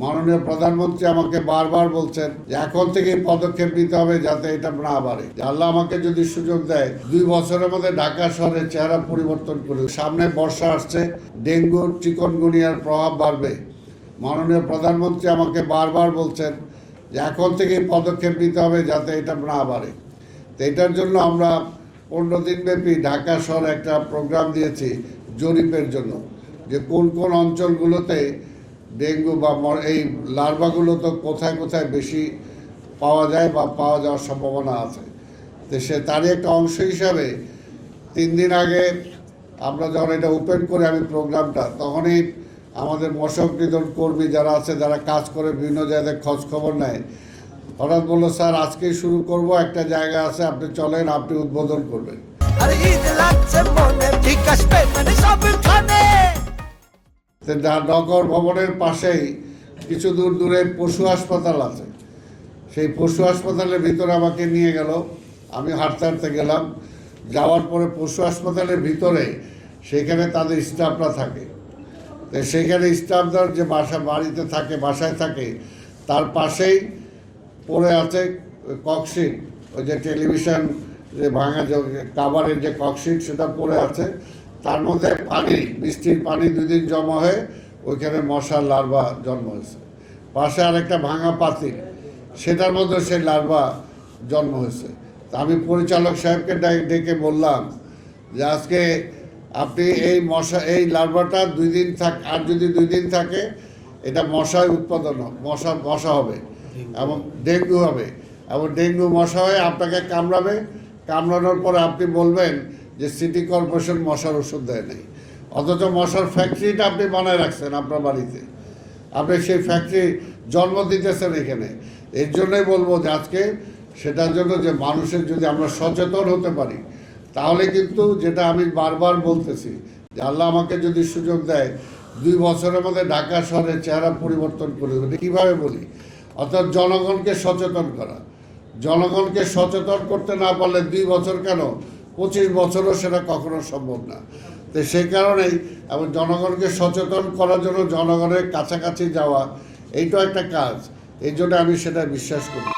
মাননীয় প্রধানমন্ত্রী আমাকে বারবার বলছেন যে এখন থেকে পদক্ষেপ নিতে হবে যাতে এটা না বাড়ে। আল্লাহ আমাকে যদি সুযোগ দেয় 2 বছরের মধ্যে ঢাকা শহরের চেহারা পরিবর্তন করে। সামনে বর্ষা আসছে, ডেঙ্গু চিকনগুনিয়ার প্রভাব বাড়বে। মাননীয় প্রধানমন্ত্রী আমাকে বারবার বলছেন যে এখন থেকে পদক্ষেপ নিতে হবে যাতে এটা না বাড়ে। তো এটার জন্য আমরা 15 দিনব্যাপী ঢাকা শহরে একটা প্রোগ্রাম দিয়েছি জরিপের জন্য, যে কোন কোন অঞ্চলগুলোতে ডেঙ্গু বা এই লার্ভাগুলো তো কোথায় কোথায় বেশি পাওয়া যায় বা পাওয়া যাওয়ার সম্ভাবনা আছে। তো তারই একটা অংশ হিসাবে 3 দিন আগে আমরা যখন এটা ওপেন করে আমি প্রোগ্রামটা, তখনই আমাদের মশক নিধন কর্মী যারা আছে, যারা কাজ করে বিভিন্ন জায়গায় খোঁজ খবর নেয়, হঠাৎ বললো স্যার আজকেই শুরু করব, একটা জায়গা আছে আপনি চলেন, আপনি উদ্বোধন করবেন। নগর ভবনের পাশেই কিছু দূর দূরে পশু হাসপাতাল আছে। সেই পশু হাসপাতালের ভিতরে আমাকে নিয়ে গেল, আমি হাঁটতে হাঁটতে গেলাম। যাওয়ার পরে পশু হাসপাতালের ভিতরে সেখানে তাদের স্টাফরা থাকে। তো সেখানে স্টাফদের যে বাড়িতে থাকে, বাসায় থাকে, তার পাশেই পড়ে আছে ককশিট, ওই যে টেলিভিশন যে ভাঙা কাভারের যে ককশিট, সেটা পড়ে আছে। তার মধ্যে পানি, বৃষ্টির পানি 2 দিন জমা হয়ে ওইখানে মশার লার্ভা জন্ম হয়েছে। পাশে আরেকটা ভাঙা পাতিল, সেটার মধ্যে সেই লার্ভা জন্ম হয়েছে। তা আমি পরিচালক সাহেবকে ডেকে বললাম যে আজকে আপনি এই লার্ভাটা 2 দিন আর যদি 2 দিন থাকে এটা মশায় উৎপাদন মশা হবে এবং ডেঙ্গু হবে, এবং ডেঙ্গু মশা হয়ে আপনাকে কামড়াবে। কামড়ানোর পরে আপনি বলবেন যে সিটি কর্পোরেশন মশার ওষুধ দেয় নাই, অথচ মশার ফ্যাক্টরিটা আপনি বানায় রাখছেন আপনার বাড়িতে। আপনি সেই ফ্যাক্টরি জন্ম দিতেছেন এখানে। এর জন্যই বলবো যে আজকে সেটার জন্য যে মানুষের যদি আমরা সচেতন হতে পারি, তাহলে কিন্তু যেটা আমি বারবার বলতেছি যে আল্লাহ আমাকে যদি সুযোগ দেয় 2 বছরের মধ্যে ঢাকা শহরের চেহারা পরিবর্তন করে দেবে। কীভাবে বলি? অর্থাৎ জনগণকে সচেতন করা। জনগণকে সচেতন করতে না পারলে 2 বছর কেন 25 বছরও সেটা কখনো সম্ভব না। তো সেই কারণেই এবং জনগণকে সচেতন করার জন্য জনগণের কাছাকাছি যাওয়া, এইটাও একটা কাজ। এই জন্য আমি সেটা বিশ্বাস করি।